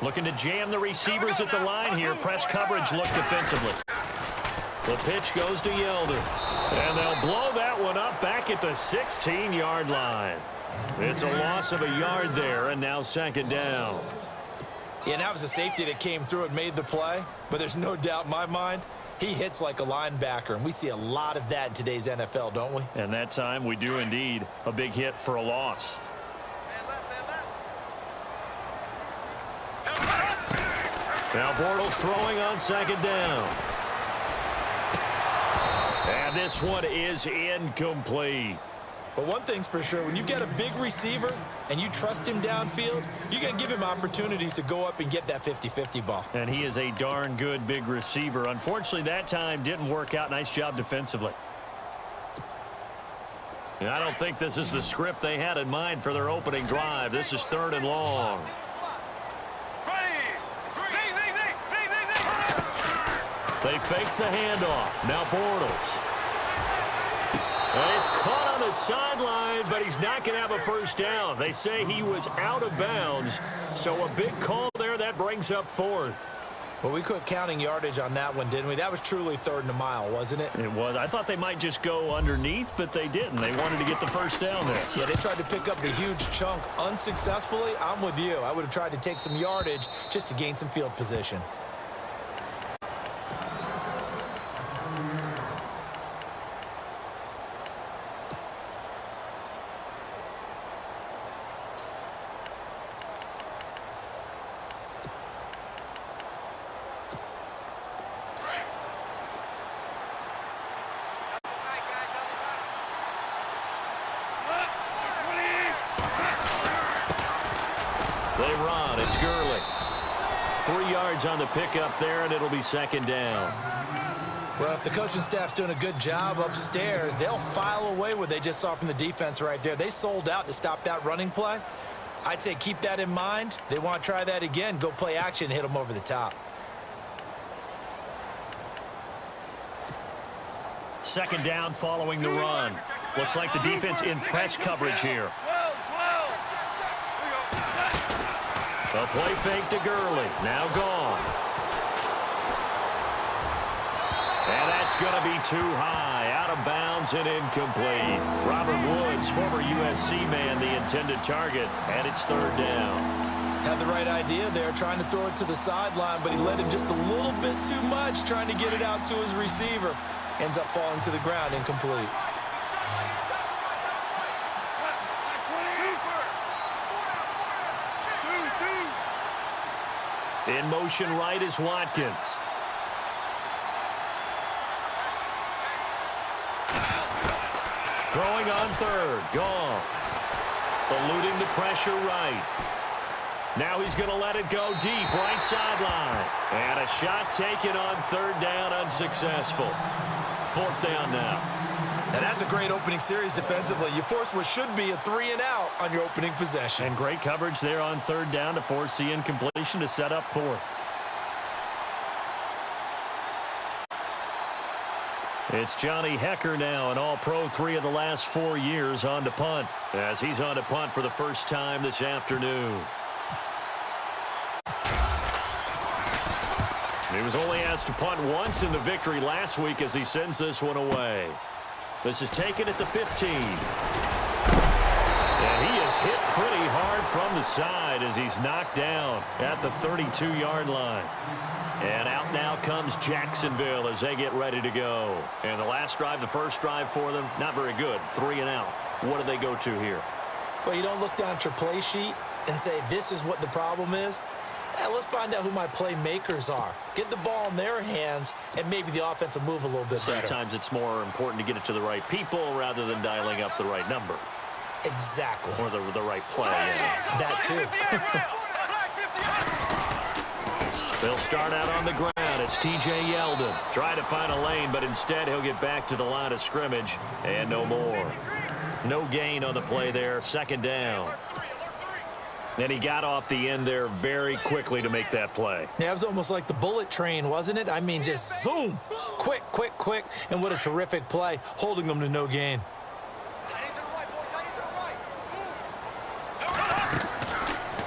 Looking to jam the receivers at the line here. Press coverage look defensively. The pitch goes to Yeldon. And they'll blow that one up back at the 16-yard line. It's a loss of a yard there, and now second down. Yeah, and that was a safety that came through and made the play. But there's no doubt in my mind, he hits like a linebacker. And we see a lot of that in today's NFL, don't we? And that time we do indeed. A big hit for a loss. Now Bortles throwing on second down. And this one is incomplete. But one thing's for sure, when you get a big receiver and you trust him downfield, you're going to give him opportunities to go up and get that 50-50 ball. And he is a darn good big receiver. Unfortunately, that time didn't work out. Nice job defensively. And I don't think this is the script they had in mind for their opening drive. This is third and long. They fake the handoff. Now Bortles. And he's caught on the sideline, but he's not going to have a first down. They say he was out of bounds, so a big call there. That brings up fourth. Well, we quit counting yardage on that one, didn't we? That was truly third and a mile, wasn't it? It was. I thought they might just go underneath, but they didn't. They wanted to get the first down there. Yeah, they tried to pick up the huge chunk unsuccessfully. I'm with you. I would have tried to take some yardage just to gain some field position. They run. It's Gurley. 3 yards on the pickup there, and it'll be second down. Well, if the coaching staff's doing a good job upstairs, they'll file away what they just saw from the defense right there. They sold out to stop that running play. I'd say keep that in mind. They want to try that again. Go play action, hit them over the top. Second down following the run. Looks like the defense in press coverage here. The play fake to Gurley. Now gone. And that's going to be too high. Out of bounds and incomplete. Robert Woods, former USC man, the intended target. And it's third down. Had the right idea there, trying to throw it to the sideline, but he led him just a little bit too much, trying to get it out to his receiver. Ends up falling to the ground, incomplete. In motion right is Watkins. Throwing on third. Goff. Eluding the pressure right. Now he's going to let it go deep, right sideline. And a shot taken on third down, unsuccessful. Fourth down now. And that's a great opening series defensively. You force what should be a 3-and-out on your opening possession. And great coverage there on third down to force the incompletion to set up fourth. It's Johnny Hecker now, an all-pro 3 of the last 4 years on to punt, as he's on to punt for the first time this afternoon. He was only asked to punt once in the victory last week as he sends this one away. This is taken at the 15. And he is hit pretty hard from the side as he's knocked down at the 32-yard line. And out now comes Jacksonville as they get ready to go. And the last drive, the first drive for them, not very good. 3 and out. What do they go to here? Well, you don't look down at your play sheet and say, this is what the problem is. Let's find out who my playmakers are. Get the ball in their hands, and maybe the offense will move a little bit better. Sometimes it's more important to get it to the right people rather than dialing up the right number. Exactly. Or the right play. That too. They'll start out on the ground. It's T.J. Yeldon. Try to find a lane, but instead he'll get back to the line of scrimmage. And no more. No gain on the play there. Second down. And he got off the end there very quickly to make that play. Yeah, it was almost like the bullet train, wasn't it? I mean, just zoom. Quick, quick, quick. And what a terrific play, holding them to no gain.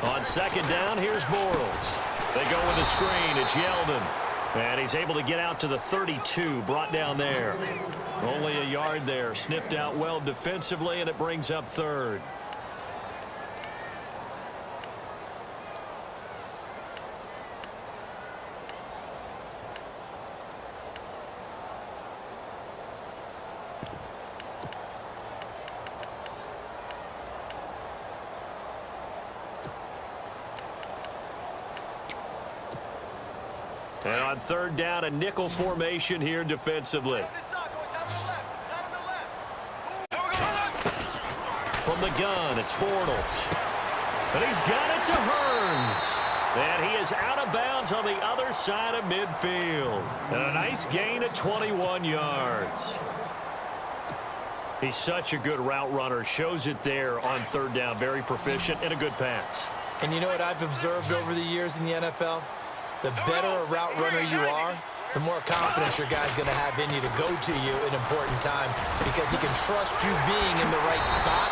On second down, here's Bortles. They go with the screen. It's Yeldon. And he's able to get out to the 32, brought down there. Only a yard there, sniffed out well defensively, and it brings up third. And on third down, a nickel formation here defensively. From the gun, it's Bortles. And he's got it to Hearns. And he is out of bounds on the other side of midfield. And a nice gain of 21 yards. He's such a good route runner. Shows it there on third down. Very proficient and a good pass. And you know what I've observed over the years in the NFL? The better a route runner you are, the more confidence your guy's going to have in you to go to you in important times because he can trust you being in the right spot,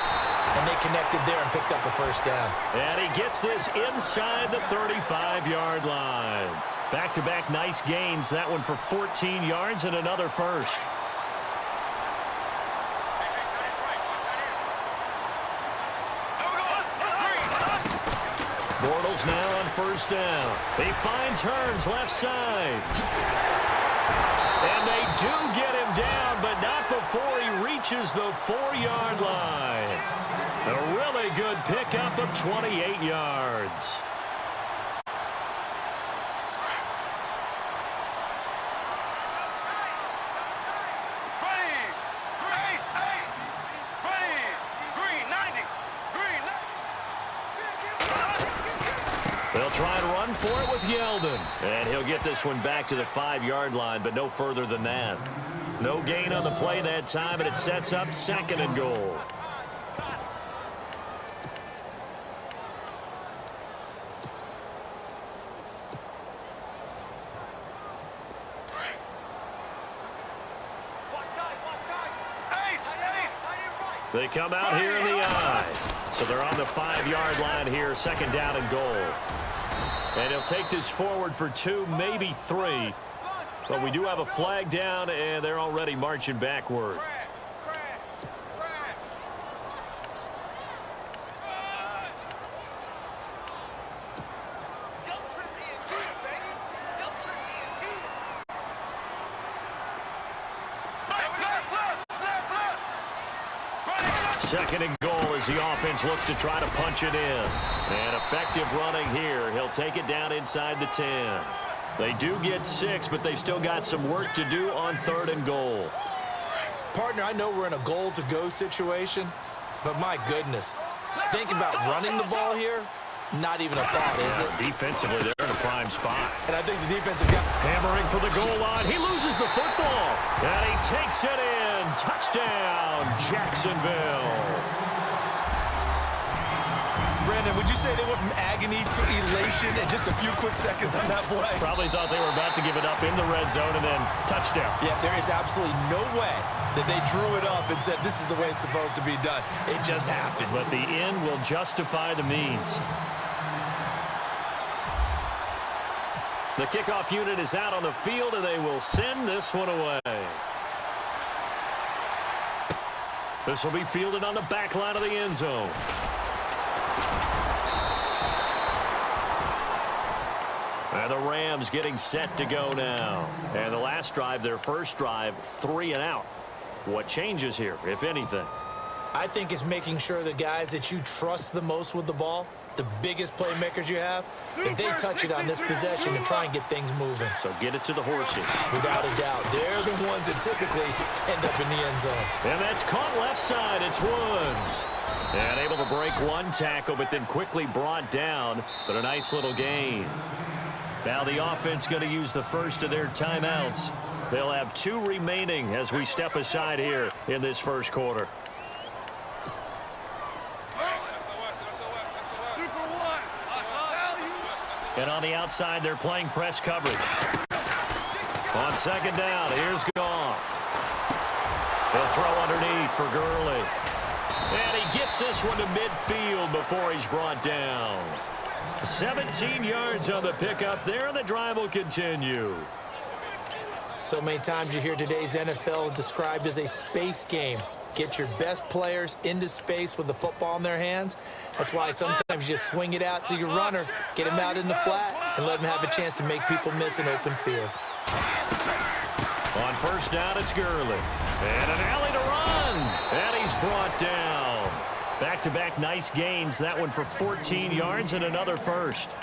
and they connected there and picked up a first down. And he gets this inside the 35-yard line. Back-to-back nice gains, that one for 14 yards and another first. Bortles now on first down. He finds Hearns left side. And they do get him down, but not before he reaches the 4-yard line. A really good pickup of 28 yards. They'll try and run for it with Yeldon. And he'll get this one back to the 5-yard line, but no further than that. No gain on the play that time, and it sets up second and goal. They come out here in the eye. So they're on the 5-yard line here, second down and goal. And he'll take this forward for 2, maybe 3. But we do have a flag down, and they're already marching backward. Second and goal as the offense looks to try to punch it in. And effective running here. He'll take it down inside the 10. They do get 6, but they've still got some work to do on third and goal. Partner, I know we're in a goal-to-go situation, but my goodness, thinking about running the ball here, not even a thought, is it? Defensively, they're in a prime spot. And I think the defensive guy hammering for the goal line. He loses the football. And he takes it in. Touchdown, Jacksonville. Brandon, would you say they went from agony to elation in just a few quick seconds on that play? Probably thought they were about to give it up in the red zone and then touchdown. Yeah, there is absolutely no way that they drew it up and said this is the way it's supposed to be done. It just happened. But the end will justify the means. The kickoff unit is out on the field, and they will send this one away. This will be fielded on the back line of the end zone. And the Rams getting set to go now. And the last drive, their first drive, 3 and out. What changes here, if anything? I think it's making sure the guys that you trust the most with the ball, the biggest playmakers you have, that they touch it on this possession and try and get things moving. So get it to the horses. Without a doubt. They're the ones that typically end up in the end zone. And that's caught left side. It's Woods. And able to break one tackle, but then quickly brought down. But a nice little gain. Now the offense going to use the first of their timeouts. They'll have 2 remaining as we step aside here in this first quarter. And on the outside, they're playing press coverage. On second down, here's Goff. They'll throw underneath for Gurley. And he gets this one to midfield before he's brought down. 17 yards on the pickup there, and the drive will continue. So many times you hear today's NFL described as a space game. Get your best players into space with the football in their hands. That's why sometimes you just swing it out to your runner, get him out in the flat, and let him have a chance to make people miss an open field. On first down, it's Gurley. And an alley to run. And he's brought down. Back-to-back nice gains. That one for 14 yards and another first.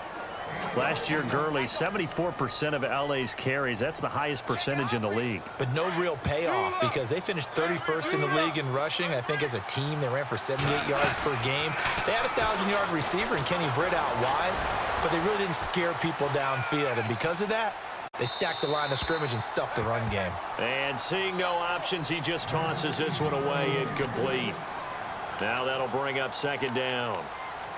Last year, Gurley, 74% of LA's carries. That's the highest percentage in the league. But no real payoff because they finished 31st in the league in rushing. I think as a team, they ran for 78 yards per game. They had a 1,000-yard receiver in Kenny Britt out wide, but they really didn't scare people downfield. And because of that, they stacked the line of scrimmage and stuffed the run game. And seeing no options, he just tosses this one away, incomplete. Now that'll bring up second down.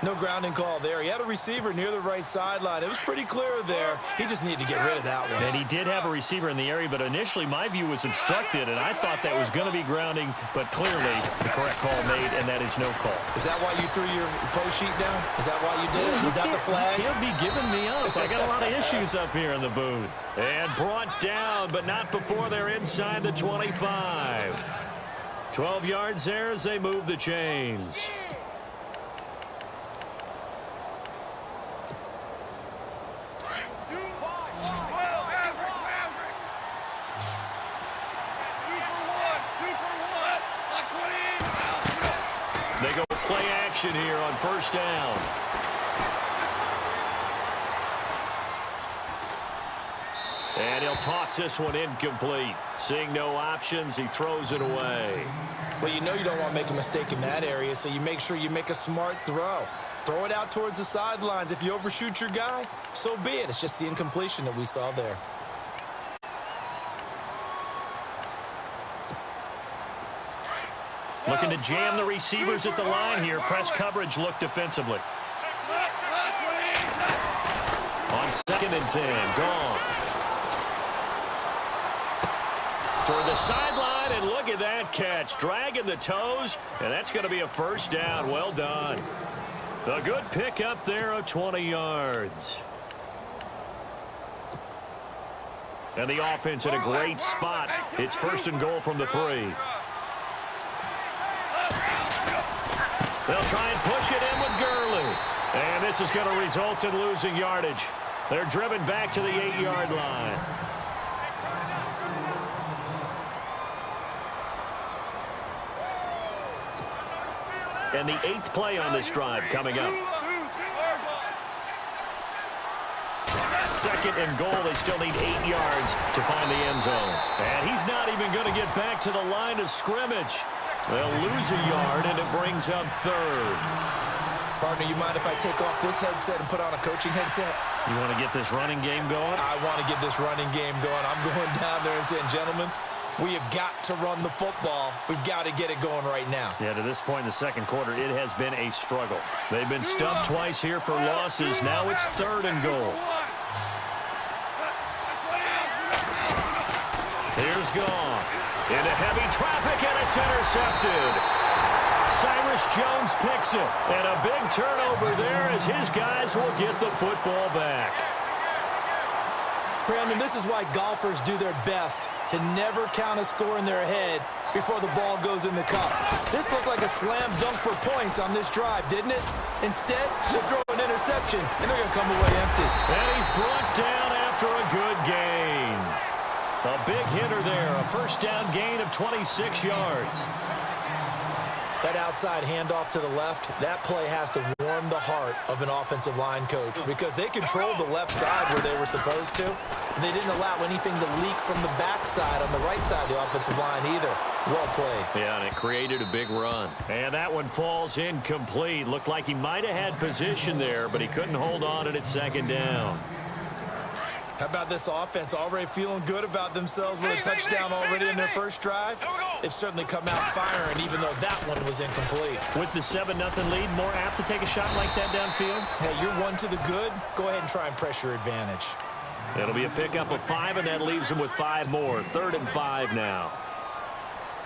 No grounding call there. He had a receiver near the right sideline. It was pretty clear there. He just needed to get rid of that one. And he did have a receiver in the area, but initially my view was obstructed, and I thought that was going to be grounding, but clearly the correct call made, and that is no call. Is that why you threw your post sheet down? Is that why you did it? Was that the flag? You can't be giving me up. I got a lot of issues up here in the booth. And brought down, but not before they're inside the 25. 12 yards there as they move the chains. They go play action here on first down. And he'll toss this one incomplete. Seeing no options, he throws it away. Well, you know you don't want to make a mistake in that area, so you make sure you make a smart throw. Throw it out towards the sidelines. If you overshoot your guy, so be it. It's just the incompletion that we saw there. Looking to jam the receivers at the line here. Press coverage look defensively. On 2nd and 10, Goff. Toward the sideline, and look at that catch. Dragging the toes, and that's going to be a first down. Well done. A good pickup there of 20 yards. And the offense in a great spot. It's 1st and goal from the 3. They'll try and push it in with Gurley. And this is going to result in losing yardage. They're driven back to the 8-yard line. And the 8th play on this drive coming up. 2nd and goal. They still need 8 yards to find the end zone. And he's not even going to get back to the line of scrimmage. They'll lose a yard, and it brings up 3rd. Partner, you mind if I take off this headset and put on a coaching headset? You want to get this running game going? I want to get this running game going. I'm going down there and saying, gentlemen, we have got to run the football. We've got to get it going right now. Yeah, to this point in the second quarter, it has been a struggle. They've been stumped twice here for losses. Now it's 3rd and goal. Here's Goff. Into heavy traffic, and it's intercepted. Cyrus Jones picks it. And a big turnover there as his guys will get the football back. Brandon, this is why golfers do their best to never count a score in their head before the ball goes in the cup. This looked like a slam dunk for points on this drive, didn't it? Instead, they throw an interception, and they're going to come away empty. And he's brought down after a good gain. A big hitter there, a first down gain of 26 yards. That outside handoff to the left, that play has to warm the heart of an offensive line coach because they controlled the left side where they were supposed to. They didn't allow anything to leak from the backside on the right side of the offensive line either. Well played. Yeah, and it created a big run. And that one falls incomplete. Looked like he might have had position there, but he couldn't hold on to it at 2nd down. How about this offense already feeling good about themselves with a touchdown already in their first drive? They've certainly come out firing, even though that one was incomplete. With the 7-0 lead, more apt to take a shot like that downfield? Hey, you're one to the good. Go ahead and try and press your advantage. It'll be a pickup of 5, and that leaves them with 5 more. 3rd and 5 now.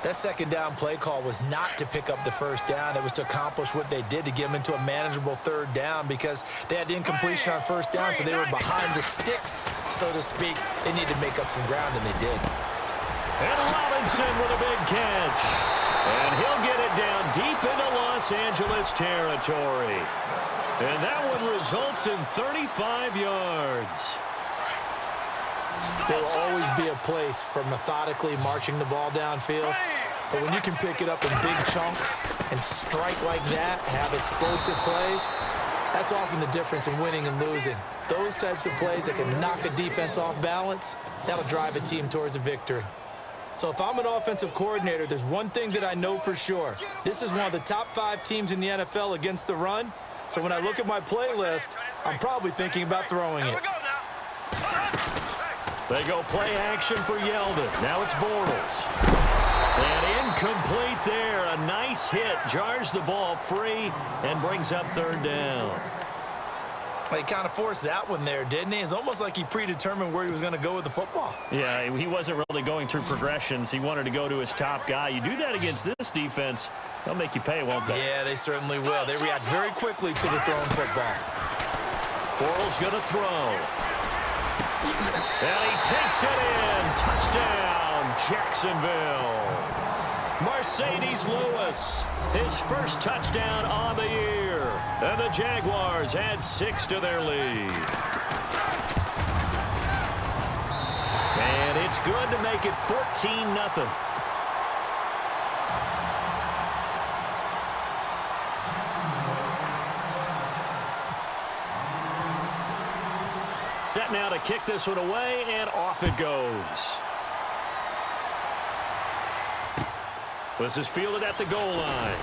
That second down play call was not to pick up the first down. It was to accomplish what they did, to get them into a manageable third down, because they had the incompletion on first down, so they were behind the sticks, so to speak. They needed to make up some ground, and they did. And Robinson with a big catch. And he'll get it down deep into Los Angeles territory. And that one results in 35 yards. There will always be a place for methodically marching the ball downfield. But when you can pick it up in big chunks and strike like that, have explosive plays, that's often the difference in winning and losing. Those types of plays that can knock a defense off balance, that'll drive a team towards a victory. So if I'm an offensive coordinator, there's one thing that I know for sure. This is one of the top 5 teams in the NFL against the run. So when I look at my playlist, I'm probably thinking about throwing it. They go play action for Yeldon. Now it's Bortles. And incomplete there. A nice hit. Jars the ball free and brings up third down. He kind of forced that one there, didn't he? It's almost like he predetermined where he was going to go with the football. Yeah, he wasn't really going through progressions. He wanted to go to his top guy. You do that against this defense, they'll make you pay, won't they? Yeah, they certainly will. They react very quickly to the thrown football. Bortles going to throw. And he takes it in. Touchdown, Jacksonville. Mercedes Lewis, his first touchdown on the year. And the Jaguars add 6 to their lead. And it's good to make it 14-0. Set now to kick this one away, and off it goes. This is fielded at the goal line.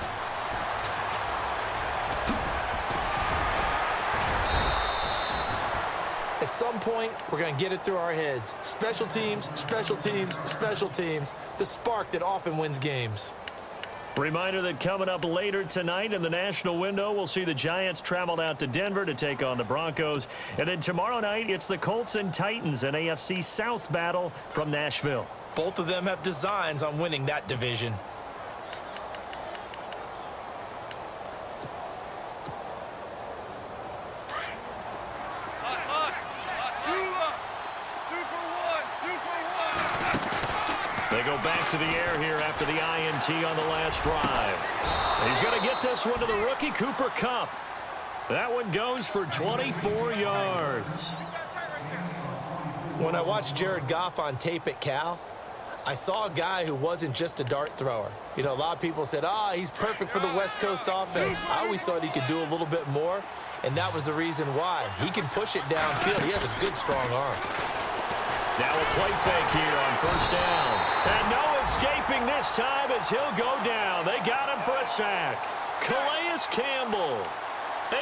At some point, we're going to get it through our heads. Special teams, special teams, special teams. The spark that often wins games. Reminder that coming up later tonight in the national window, we'll see the Giants travel out to Denver to take on the Broncos. And then tomorrow night, it's the Colts and Titans, an AFC South battle from Nashville. Both of them have designs on winning that division. They go back to the air here after the INT on the last drive. He's going to get this one to the rookie, Cooper Kupp. That one goes for 24 yards. When I watched Jared Goff on tape at Cal, I saw a guy who wasn't just a dart thrower. You know, a lot of people said, he's perfect for the West Coast offense. I always thought he could do a little bit more, and that was the reason why. He can push it downfield. He has a good, strong arm. Now a play fake here on first down. And no escaping this time as he'll go down. They got him for a sack. Calais Campbell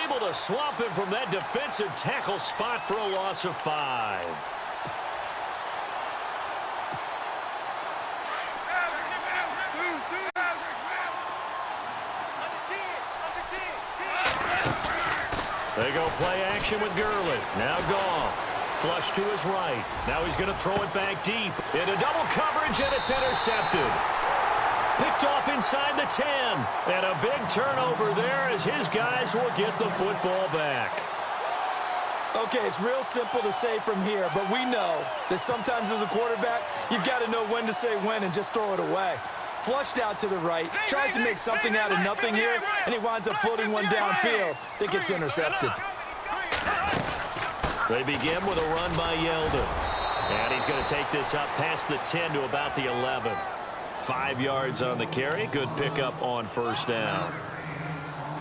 able to swamp him from that defensive tackle spot for a loss of 5. They go play action with Gurley. Now Goff. Flush to his right. Now he's going to throw it back deep. Into double coverage, and it's intercepted. Picked off inside the 10. And a big turnover there as his guys will get the football back. Okay, it's real simple to say from here, but we know that sometimes as a quarterback, you've got to know when to say when and just throw it away. Flushed out to the right, tries to make something out of nothing here, and he winds up floating one downfield that gets intercepted. They begin with a run by Yeldon. And he's going to take this up past the 10 to about the 11. 5 yards on the carry. Good pickup on first down.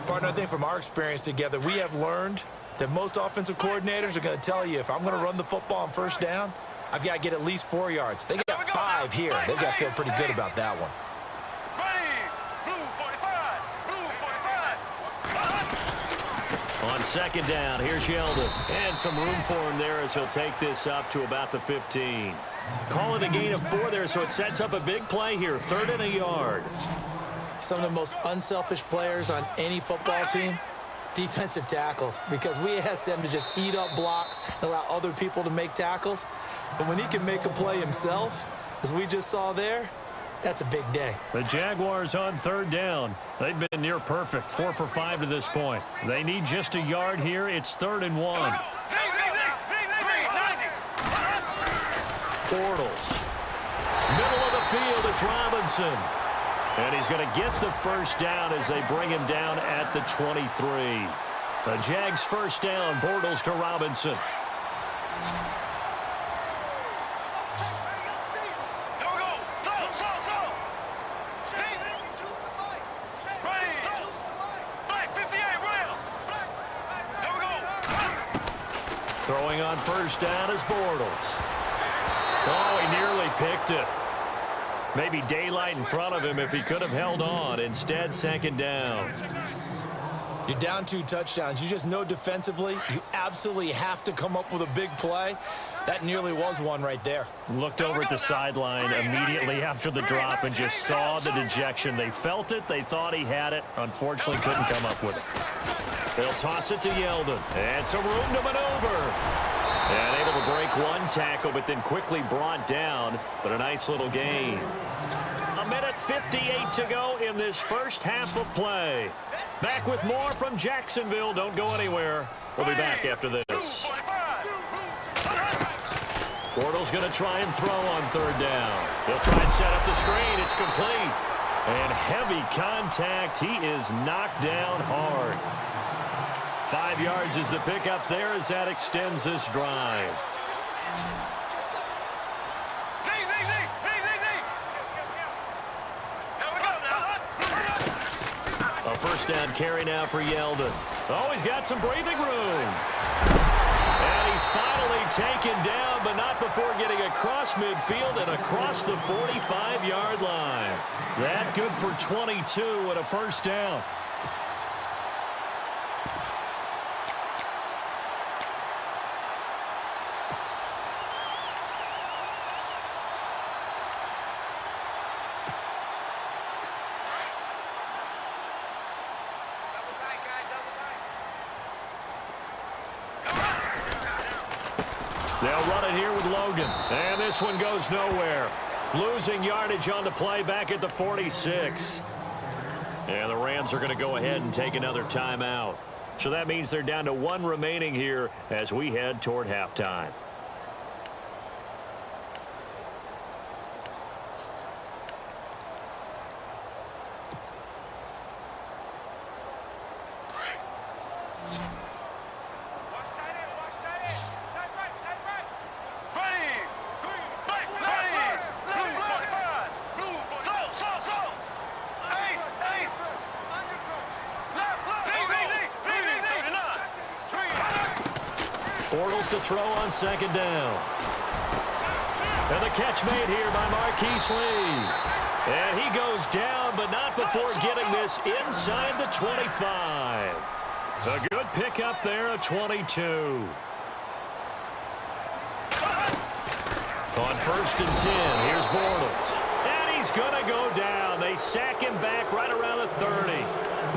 Partner, I think from our experience together, we have learned that most offensive coordinators are going to tell you, if I'm going to run the football on first down, I've got to get at least 4 yards. They got 5 here. They've got to feel pretty good about that one. On second down, here's Yeldon. And some room for him there as he'll take this up to about the 15. Call it a gain of 4 there, so it sets up a big play here. 3rd and a yard. Some of the most unselfish players on any football team, defensive tackles, because we ask them to just eat up blocks and allow other people to make tackles. But when he can make a play himself, as we just saw there, That's a big day. The Jaguars on third down. They've been near perfect, 4 for 5 to this point. They need just a yard here. It's 3rd and 1. Bortles. Middle of the field, it's Robinson. And he's going to get the first down as they bring him down at the 23. The Jags first down, Bortles to Robinson. Throwing on first down is Bortles. Oh, he nearly picked it. Maybe daylight in front of him if he could have held on. Instead, 2nd down. You're down 2 touchdowns. You just know defensively you absolutely have to come up with a big play. That nearly was one right there. Looked over at the sideline immediately after the drop and just saw the dejection. They felt it. They thought he had it. Unfortunately, couldn't come up with it. They'll toss it to Yeldon. And some room to maneuver. And able to break one tackle, but then quickly brought down. But a nice little gain. 1:58 to go in this first half of play. Back with more from Jacksonville. Don't go anywhere. We'll be back after this. Bortles going to try and throw on 3rd down. He'll try and set up the screen. It's complete. And heavy contact. He is knocked down hard. 5 yards is the pickup there as that extends this drive. A first down carry now for Yeldon. Oh, he's got some breathing room. And he's finally taken down, but not before getting across midfield and across the 45-yard line. That good for 22 and a first down. They'll run it here with Logan. And this one goes nowhere. Losing yardage on the play back at the 46. And the Rams are going to go ahead and take another timeout. So that means they're down to 1 remaining here as we head toward halftime. Bortles to throw on 2nd down. And the catch made here by Marquise Lee. And he goes down, but not before getting this inside the 25. A good pickup there, a 22. On 1st and 10, here's Bortles. And he's going to go down. They sack him back right around the 30.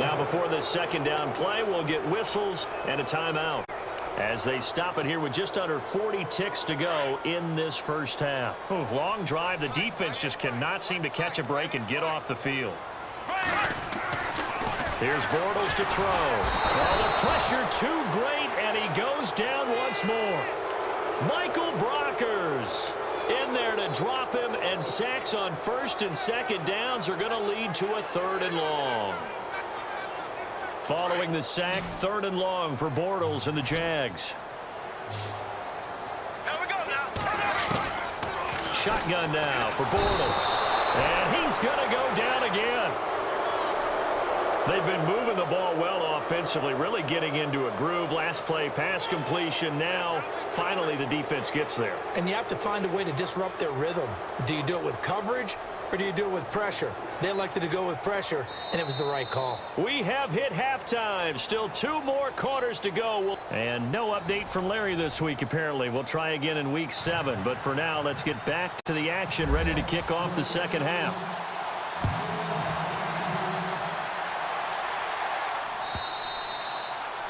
Now before this 2nd down play, we'll get whistles and a timeout as they stop it here with just under 40 ticks to go in this first half. Long drive. The defense just cannot seem to catch a break and get off the field. Here's Bortles to throw. Oh, the pressure too great, and he goes down once more. Michael Brockers in there to drop him, and sacks on 1st and 2nd downs are going to lead to a 3rd and long. Following the sack, 3rd and long for Bortles and the Jags. Here we go now. Shotgun now for Bortles. And he's going to go down again. They've been moving the ball well offensively, really getting into a groove. Last play, pass completion. Now, finally, the defense gets there. And you have to find a way to disrupt their rhythm. Do you do it with coverage, or do you do it with pressure? They elected to go with pressure, and it was the right call. We have hit halftime. Still 2 more quarters to go. And no update from Larry this week, apparently. We'll try again in week 7. But for now, let's get back to the action, ready to kick off the second half.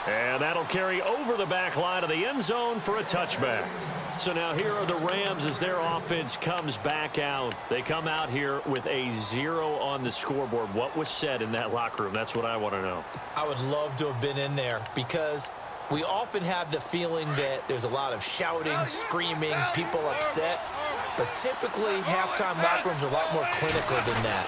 And that'll carry over the back line of the end zone for a touchback. So now here are the Rams as their offense comes back out. They come out here with a 0 on the scoreboard. What was said in that locker room? That's what I want to know. I would love to have been in there because we often have the feeling that there's a lot of shouting, screaming, people upset. But typically, halftime locker rooms are a lot more clinical than that.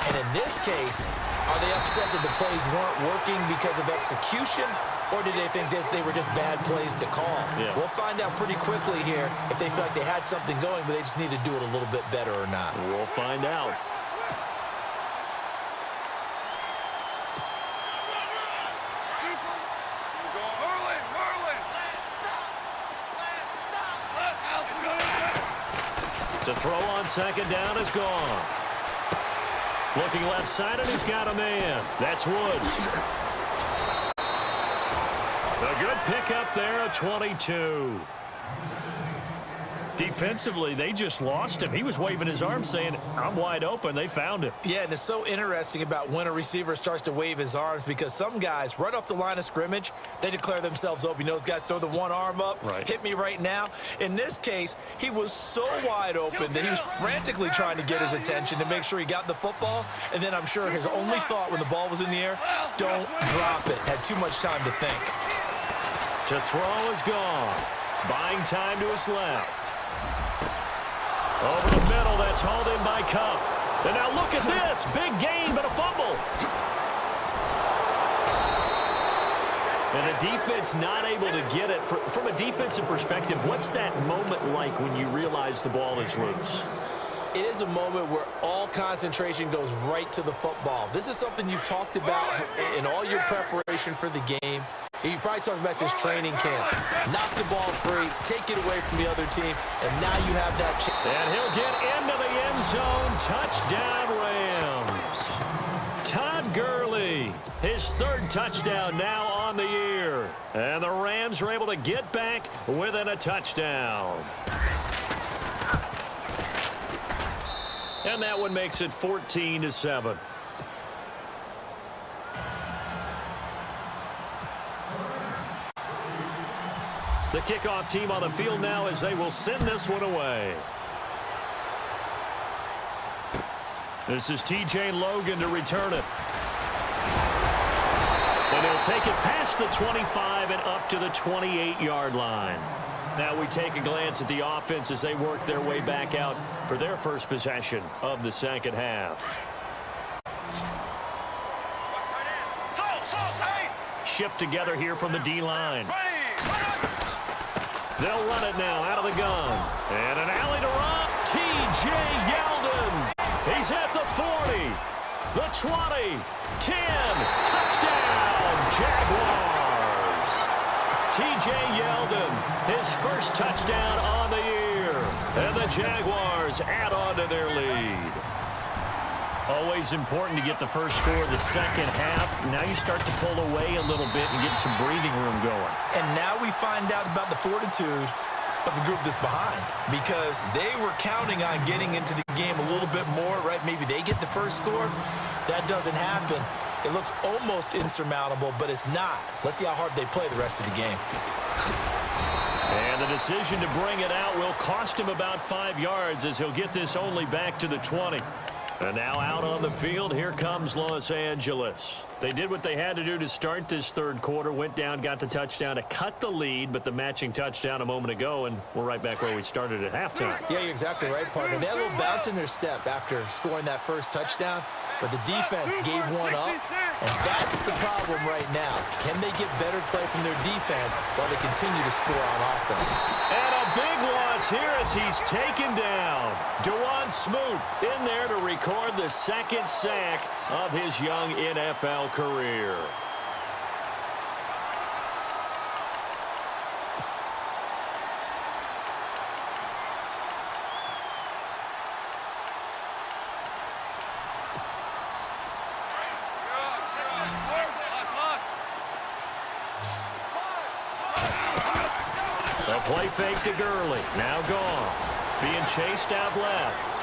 And in this case, are they upset that the plays weren't working because of execution? Or did they think they were just bad plays to call? Yeah. We'll find out pretty quickly here if they feel like they had something going, but they just need to do it a little bit better or not. We'll find out. To throw on second down is gone. Looking left side, and he's got a man. That's Woods. A good pickup there of 22. Defensively, they just lost him. He was waving his arms saying, I'm wide open. They found him. Yeah, and it's so interesting about when a receiver starts to wave his arms because some guys, right off the line of scrimmage, they declare themselves open. You know, those guys throw the one arm up, hit me right now. In this case, he was so wide open that he was frantically trying to get his attention to make sure he got the football. And then I'm sure his only thought when the ball was in the air, don't drop it. Had too much time to think. To throw is gone. Buying time to his left. Over the middle, that's hauled in by Cup. And now look at this. Big gain, but a fumble. And the defense not able to get it. From a defensive perspective, what's that moment like when you realize the ball is loose? It is a moment where all concentration goes right to the football. This is something you've talked about in all your preparation for the game. You probably talked about since training camp. Knock the ball free, take it away from the other team, and now you have that chance. And he'll get into the end zone. Touchdown, Rams. Todd Gurley, his third touchdown now on the year. And the Rams are able to get back within a touchdown. And that one makes it 14-7. The kickoff team on the field now as they will send this one away. This is T.J. Logan to return it. And he'll take it past the 25 and up to the 28-yard line. Now we take a glance at the offense as they work their way back out for their first possession of the second half. Shift together here from the D-line. They'll run it now out of the gun. And an alley to run. T.J. Yeldon. He's at the 40, the 20, 10. Touchdown, Jaguars. T.J. Yeldon, his first touchdown on the year. And the Jaguars add on to their lead. Always important to get the first score of the second half. Now you start to pull away a little bit and get some breathing room going. And now we find out about the fortitude of the group that's behind because they were counting on getting into the game a little bit more, right? Maybe they get the first score. That doesn't happen. It looks almost insurmountable, but it's not. Let's see how hard they play the rest of the game. And the decision to bring it out will cost him about 5 yards as he'll get this only back to the 20. And now out on the field, here comes Los Angeles. They did what they had to do to start this third quarter, went down, got the touchdown to cut the lead, but the matching touchdown a moment ago, and we're right back where we started at halftime. Yeah, you're exactly right, partner. They had a little bounce in their step after scoring that first touchdown, but the defense gave one up, and that's the problem right now. Can they get better play from their defense while they continue to score on offense? And a big loss here as he's taken down. Dewan Smoot in there to record the second sack of his young NFL career. A play fake to Gurley. Now gone. Being chased out left.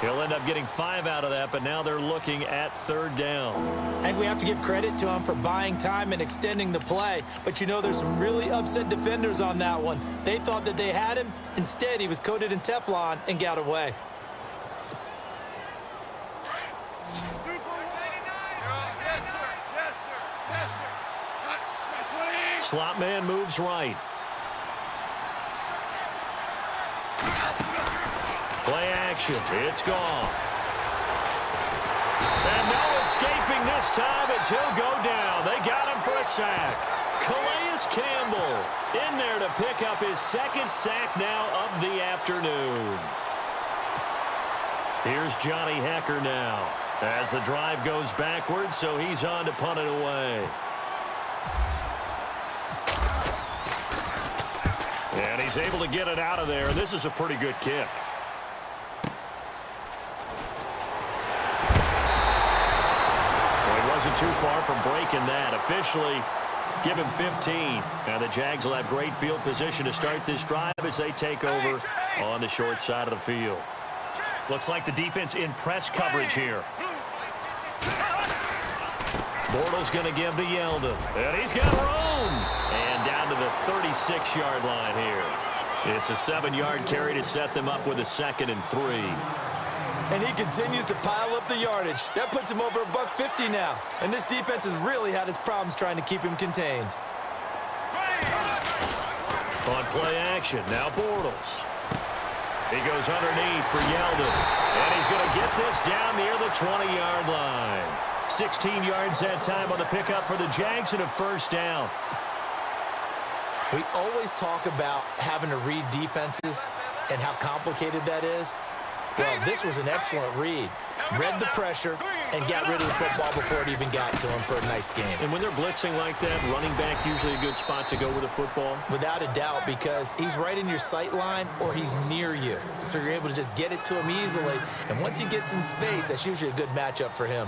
He'll end up getting 5 out of that, but now they're looking at 3rd down. I think we have to give credit to him for buying time and extending the play. But, you know, there's some really upset defenders on that one. They thought that they had him. Instead, he was coated in Teflon and got away. Slot man moves right. Play action. It's Goff. And no escaping this time as he'll go down. They got him for a sack. Calais Campbell in there to pick up his 2nd sack now of the afternoon. Here's Johnny Hecker now as the drive goes backwards, so he's on to punt it away. And he's able to get it out of there. This is a pretty good kick. Well, he wasn't too far from breaking that. Officially, give him 15. And the Jags will have great field position to start this drive as they take over on the short side of the field. Looks like the defense in press coverage here. Bortles going to give to Yeldon. And he's got room. And down to the 36-yard line here. It's a 7-yard carry to set them up with a 2nd and 3. And he continues to pile up the yardage. That puts him over $150 now. And this defense has really had its problems trying to keep him contained. On play action, now Bortles. He goes underneath for Yeldon. And he's going to get this down near the 20-yard line. 16 yards that time on the pickup for the Jags and a 1st down. We always talk about having to read defenses and how complicated that is. Well, this was an excellent read. Read the pressure and got rid of the football before it even got to him for a nice game. And when they're blitzing like that, running back usually a good spot to go with the football? Without a doubt, because he's right in your sight line or he's near you. So you're able to just get it to him easily. And once he gets in space, that's usually a good matchup for him.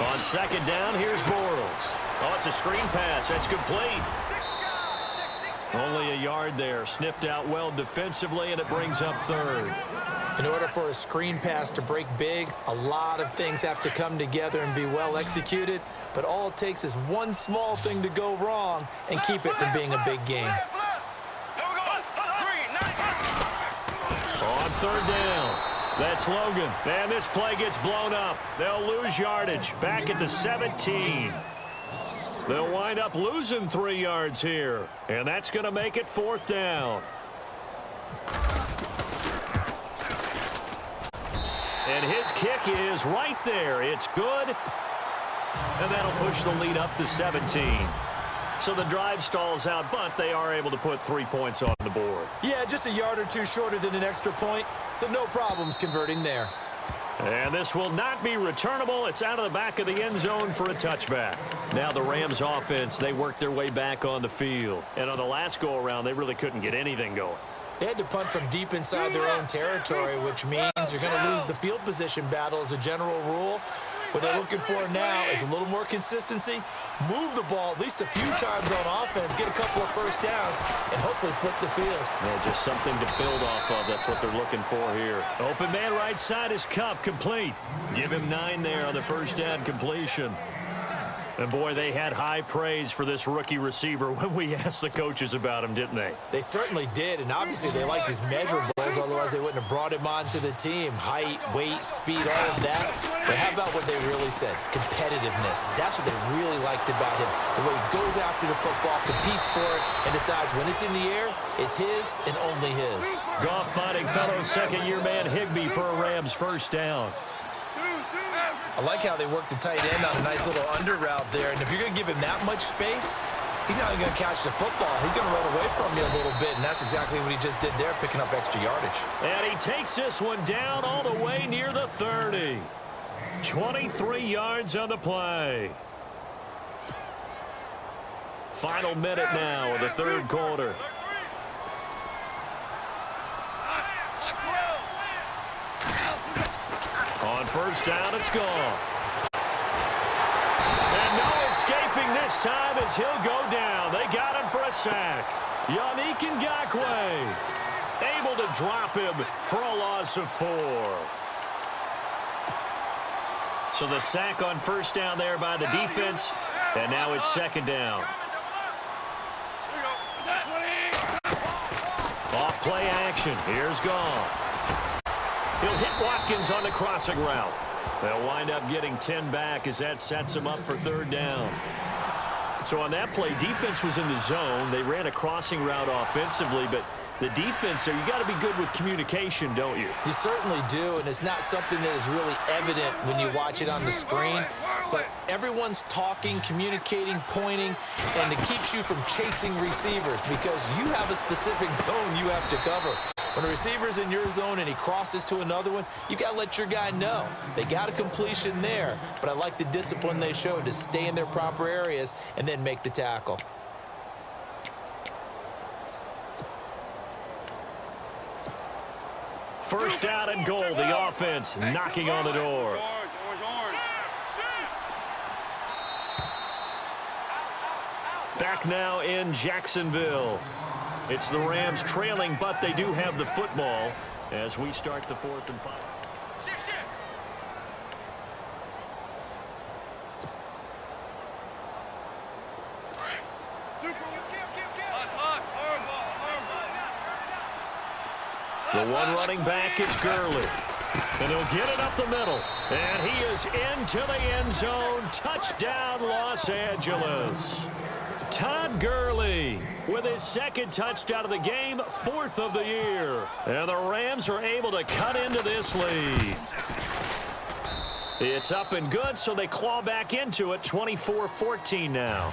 On 2nd down, here's Bortles. Oh, it's a screen pass. That's complete. Only a yard there. Sniffed out well defensively, and it brings up 3rd. In order for a screen pass to break big, a lot of things have to come together and be well executed. But all it takes is one small thing to go wrong and keep it from being a big game. On 3rd down. That's Logan. And this play gets blown up. They'll lose yardage. Back at the 17. They'll wind up losing 3 yards here. And that's going to make it 4th down. And his kick is right there. It's good. And that'll push the lead up to 17. So the drive stalls out, but they are able to put 3 points on the board. Yeah, just a yard or two shorter than an extra point. So no problems converting there. And this will not be returnable. It's out of the back of the end zone for a touchback. Now the Rams offense, they work their way back on the field. And on the last go-around, they really couldn't get anything going. They had to punt from deep inside their own territory, which means you're going to lose the field position battle as a general rule. What they're looking for now is a little more consistency, move the ball at least a few times on offense, get a couple of 1st downs, and hopefully flip the field. Yeah, just something to build off of. That's what they're looking for here. Open man right side is Cup, complete. Give him 9 there on the 1st down completion. And, boy, they had high praise for this rookie receiver when we asked the coaches about him, didn't they? They certainly did, and obviously they liked his measurables, otherwise they wouldn't have brought him onto the team. Height, weight, speed, all of that. But how about what they really said? Competitiveness. That's what they really liked about him. The way he goes after the football, competes for it, and decides when it's in the air, it's his and only his. Goff finding fellow 2nd-year man Higbee for a Rams 1st down. I like how they work the tight end on a nice little under route there. And if you're going to give him that much space, he's not even going to catch the football. He's going to run away from you a little bit, and that's exactly what he just did there, picking up extra yardage. And he takes this one down all the way near the 30. 23 yards on the play. Final minute now of the 3rd quarter. On On first down, it's gone. And no escaping this time as he'll go down. They got him for a sack. Yannick Ngakoue able to drop him for a loss of 4. So the sack on first down there by the defense, and now it's second down. Off play action. Here's Goff. He'll hit Watkins on the crossing route. They'll wind up getting 10 back as that sets them up for third down. So on that play, defense was in the zone. They ran a crossing route offensively, but the defense there, you got to be good with communication, don't you? You certainly do, and it's not something that is really evident when you watch it on the screen. But everyone's talking, communicating, pointing, and it keeps you from chasing receivers because you have a specific zone you have to cover. When a receiver's in your zone and he crosses to another one, you got to let your guy know. They got a completion there, but I like the discipline they showed to stay in their proper areas and then make the tackle. First down and goal, the offense knocking on the door. Back now in Jacksonville. It's the Rams trailing, but they do have the football as we start the 4th and 5. The one running back is Gurley. And he'll get it up the middle. And he is into the end zone. Touchdown, Los Angeles. Todd Gurley with his second touchdown of the game, 4th of the year. And the Rams are able to cut into this lead. It's up and good, so they claw back into it, 24-14 now.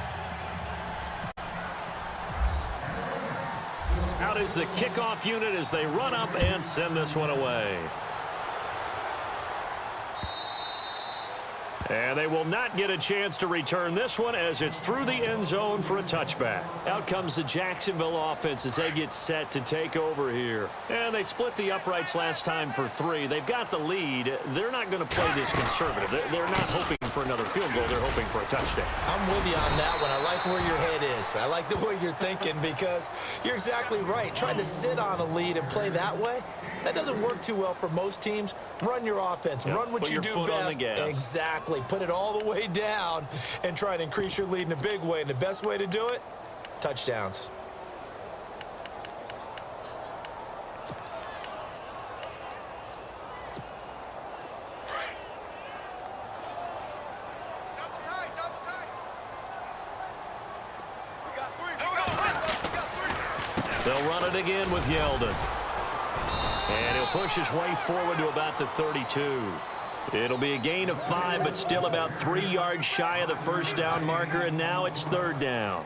Out is the kickoff unit as they run up and send this one away. And they will not get a chance to return this one as it's through the end zone for a touchback. Out comes the Jacksonville offense as they get set to take over here. And they split the uprights last time for 3. They've got the lead. They're not going to play this conservative. They're not hoping for another field goal. They're hoping for a touchdown. I'm with you on that one. I like where your head is. I like the way you're thinking because you're exactly right. Trying to sit on a lead and play that way, that doesn't work too well for most teams. Run your offense. Yep. Run what Put you your do foot on best. the gas. Exactly. Put it all the way down and try and increase your lead in a big way. And the best way to do it, touchdowns. They'll run it again with Yeldon. And he'll push his way forward to about the 32. It'll be a gain of 5, but still about 3 yards shy of the first down marker, and now it's third down.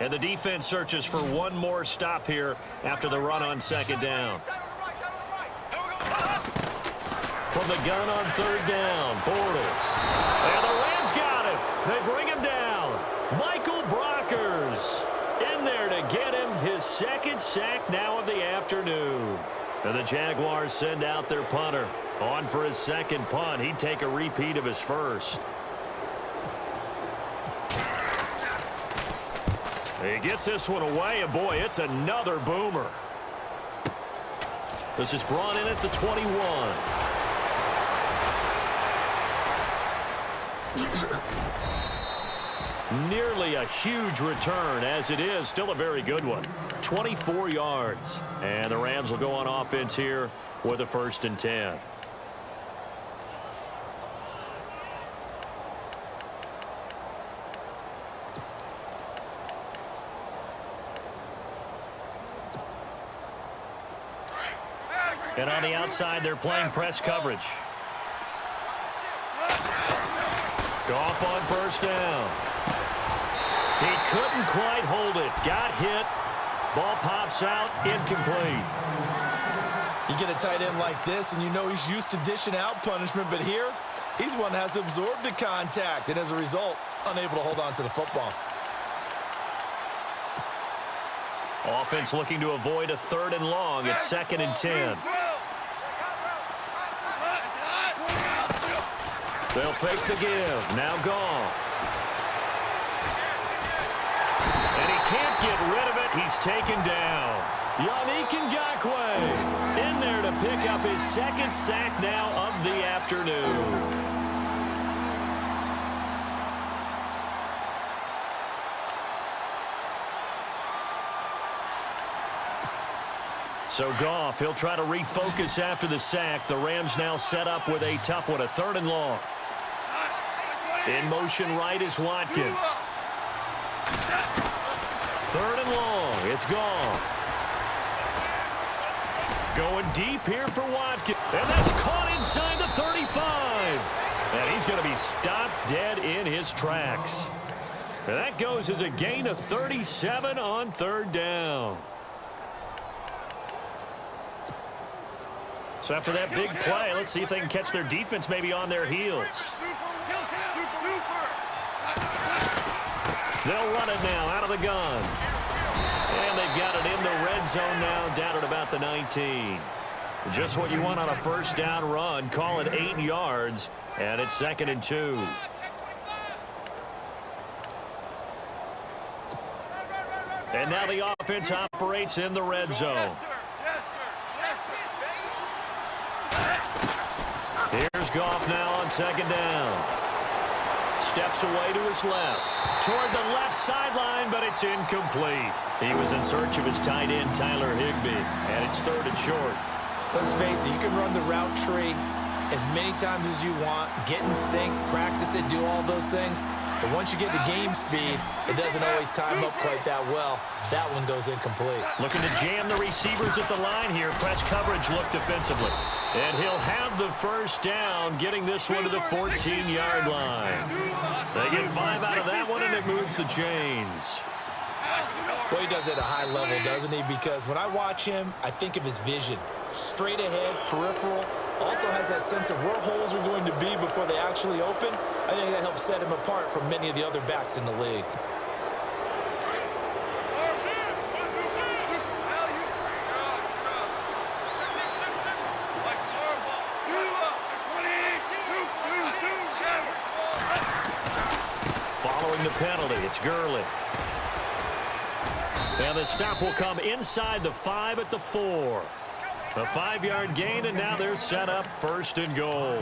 And the defense searches for one more stop here after the run on second down. From the gun on third down, Bortles. And the Rams got him. They bring him down. Michael Brockers in there to get him his second sack now of the afternoon. And the Jaguars send out their punter. On for his second punt. He'd take a repeat of his first. He gets this one away, and boy, it's another boomer. This is brought in at the 21. Nearly a huge return, as it is still a very good one. 24 yards. And the Rams will go on offense here with a 1st and 10. And on the outside, they're playing press coverage. Goff on first down. He couldn't quite hold it. Got hit, Ball pops out, incomplete. You get a tight end like this, and you know he's used to dishing out punishment, but here, he's one that has to absorb the contact, and as a result, unable to hold on to the football. Offense looking to avoid a 3rd and long. It's 2nd and 10. They'll fake the give. Now Goff. And he can't get rid of it. He's taken down. Yannick Ngakoue in there to pick up his 2nd sack now of the afternoon. So Goff, he'll try to refocus after the sack. The Rams now set up with a tough one, a 3rd and long. In motion right is Watkins. 3rd and long. It's Goff. Going deep here for Watkins. And that's caught inside the 35. And he's going to be stopped dead in his tracks. And that goes as a gain of 37 on 3rd down. So after that big play, let's see if they can catch their defense maybe on their heels. They'll run it now out of the gun. And they've got it in the red zone now, down at about the 19. Just what you want on a 1st down run. Call it 8 yards, and it's 2nd and 2. And now the offense operates in the red zone. Here's Goff now on 2nd down. Steps away to his left. Toward the left sideline, but it's incomplete. He was in search of his tight end, Tyler Higbee, and it's 3rd and short. Let's face it, you can run the route tree as many times as you want, get in sync, practice it, do all those things. But once you get to game speed, it doesn't always time up quite that well. That one goes incomplete. Looking to jam the receivers at the line here. Press coverage look defensively. And he'll have the 1st down, getting this one to the 14-yard line. They get 5 out of that one, and it moves the chains. Well, he does it at a high level, doesn't he? Because when I watch him, I think of his vision. Straight ahead, peripheral. Also has that sense of where holes are going to be before they actually open. I think that helps set him apart from many of the other backs in the league. Following the penalty, it's Gurley. And the stop will come inside the 5 at the 4. A 5-yard gain, and now they're set up 1st and goal.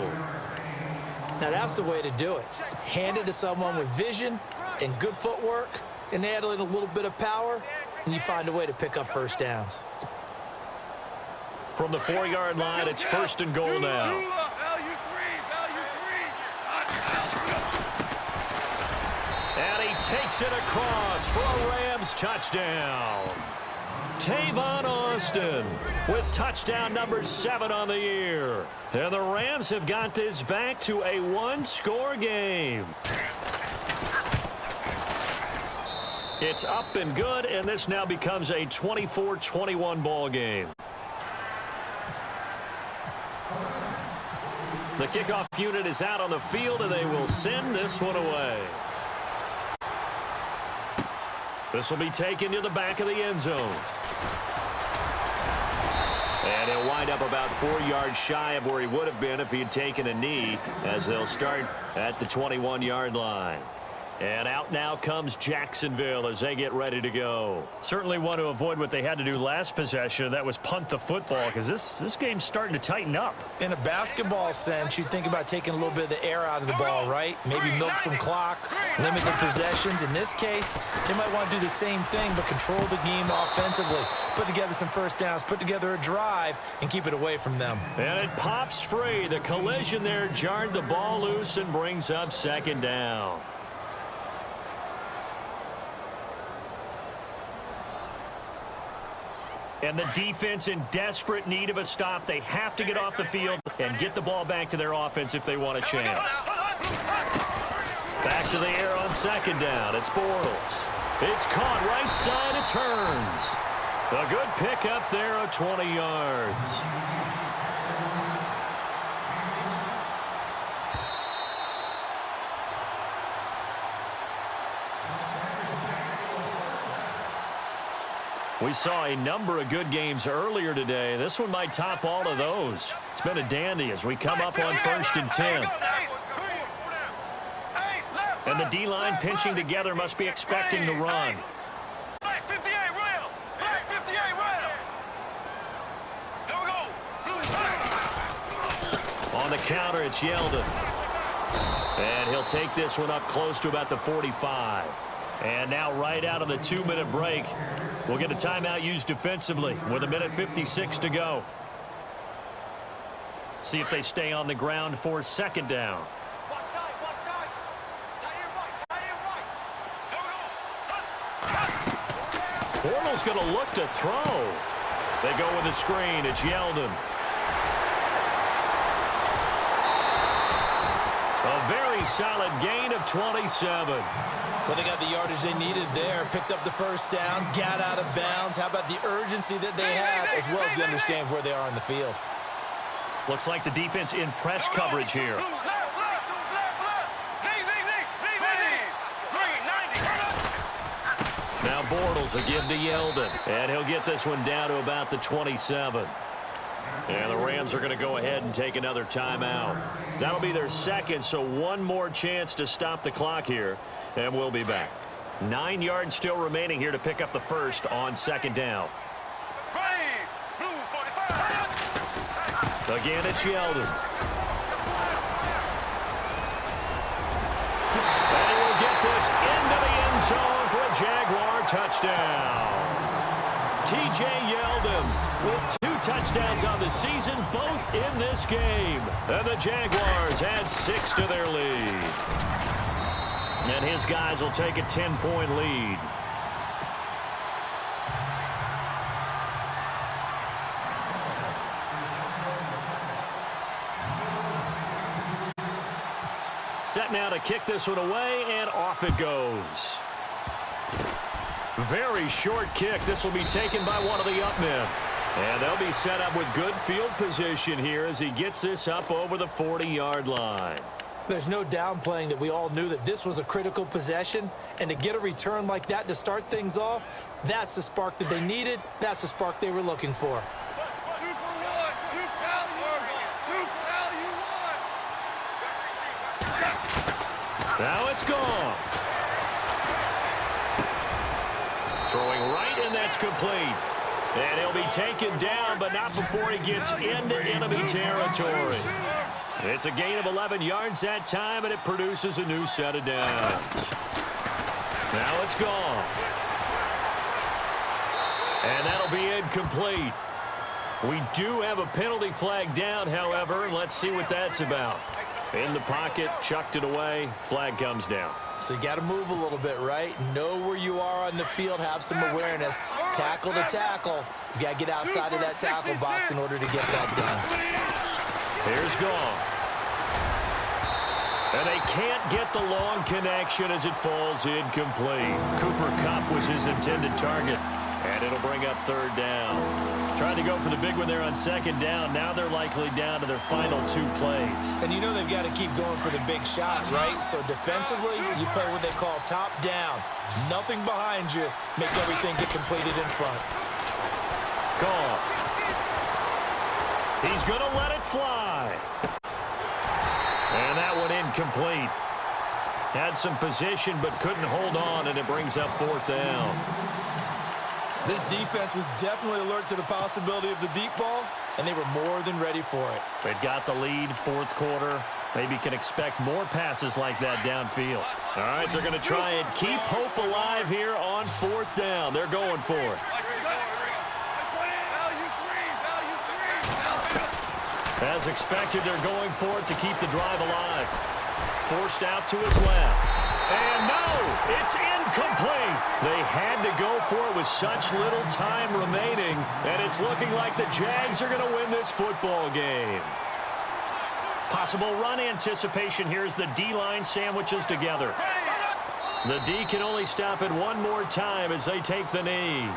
Now that's the way to do it. Hand it to someone with vision and good footwork, and add in a little bit of power, and you find a way to pick up 1st downs. From the 4-yard line, it's 1st and goal now. And he takes it across for a Rams touchdown. Tavon Austin with touchdown number 7 on the year. And the Rams have got this back to a 1-score game. It's up and good, and this now becomes a 24-21 ball game. The kickoff unit is out on the field, and they will send this one away. This will be taken to the back of the end zone. And he'll wind up about 4 yards shy of where he would have been if he had taken a knee, as they'll start at the 21-yard line. And out now comes Jacksonville as they get ready to go. Certainly want to avoid what they had to do last possession. That was punt the football, because this game's starting to tighten up. In a basketball sense, you think about taking a little bit of the air out of the ball, right? Maybe milk some clock, limit the possessions. In this case, they might want to do the same thing, but control the game offensively. Put together some 1st downs, put together a drive, and keep it away from them. And it pops free. The collision there jarred the ball loose and brings up 2nd down. And the defense in desperate need of a stop. They have to get off the field and get the ball back to their offense if they want a chance. Back to the air on 2nd down. It's Bortles. It's caught right side. It turns. A good pickup there of 20 yards. We saw a number of good games earlier today. This one might top all of those. It's been a dandy as we come up on 1st and 10. And the D-line pinching together must be expecting the run. On the counter, it's Yeldon. And he'll take this one up close to about the 45. And now right out of the 2-minute break, we'll get a timeout used defensively with 1:56 to go. See if they stay on the ground for 2nd down. Bortles going to look to throw. They go with a screen. It's Yeldon. A very solid gain of 27. Well, they got the yardage they needed there, picked up the 1st down, got out of bounds. How about the urgency that they had, as well as the understanding where they are on the field? Looks like the defense in press coverage here. Now Bortles will give to Yeldon, and he'll get this one down to about the 27. And the Rams are going to go ahead and take another timeout. That'll be their 2nd, so one more chance to stop the clock here, and we'll be back. 9 yards still remaining here to pick up the 1st on 2nd down. Again, it's Yeldon. And he will get this into the end zone for a Jaguar touchdown. T.J. Yeldon with 2 touchdowns on the season, both in this game. And the Jaguars add 6 to their lead. And his guys will take a 10-point lead. Set now to kick this one away, and off it goes. Very short kick. This will be taken by one of the up men. And they'll be set up with good field position here as he gets this up over the 40-yard line. There's no downplaying that we all knew that this was a critical possession, and to get a return like that to start things off, that's the spark that they needed. That's the spark they were looking for. Now it's gone. Throwing right, and that's complete. And he'll be taken down, but not before he gets into enemy territory. It's a gain of 11 yards that time, and it produces a new set of downs. Now it's gone. And that'll be incomplete. We do have a penalty flag down, however, and let's see what that's about. In the pocket, chucked it away, flag comes down. So you got to move a little bit, right? Know where you are on the field, have some awareness. Tackle to tackle. You got to get outside of that tackle box in order to get that done. Here's Gong. And they can't get the long connection as it falls incomplete. Cooper Kupp was his intended target, and it'll bring up 3rd down. Trying to go for the big one there on 2nd down. Now they're likely down to their final 2 plays. And you know they've got to keep going for the big shot, right? So defensively, you play what they call top down. Nothing behind you. Make everything get completed in front. Gone. He's going to let it fly. And that one incomplete. Had some position but couldn't hold on, and it brings up 4th down. This defense was definitely alert to the possibility of the deep ball, and they were more than ready for it. They've got the lead, 4th quarter. Maybe can expect more passes like that downfield. All right, they're going to try and keep hope alive here on 4th down. They're going for it. As expected, they're going for it to keep the drive alive. Forced out to his left. And no, it's incomplete. They had to go for it with such little time remaining, and it's looking like the Jags are going to win this football game. Possible run anticipation here as the D-line sandwiches together. The D can only stop it one more time as they take the knee.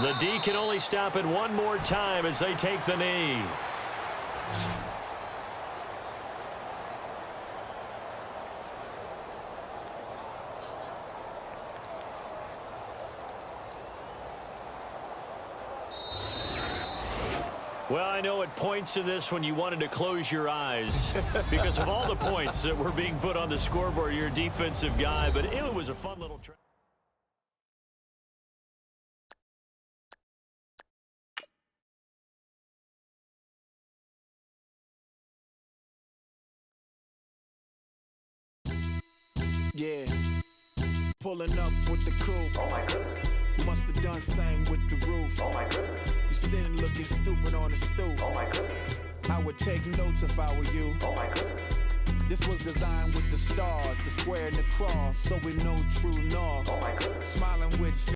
The D can only stop it one more time as they take the knee. Well, I know at points in this when you wanted to close your eyes because of all the points that were being put on the scoreboard. You're a defensive guy, but it was a fun little try. Yeah, pulling up with the coupe. Oh my goodness. Must have done same with the roof. Oh my goodness. You sitting looking stupid on the stoop. Oh my goodness. I would take notes if I were you. Oh my goodness. This was designed with the stars, the square and the cross, so we know true north. Oh my goodness. Smiling with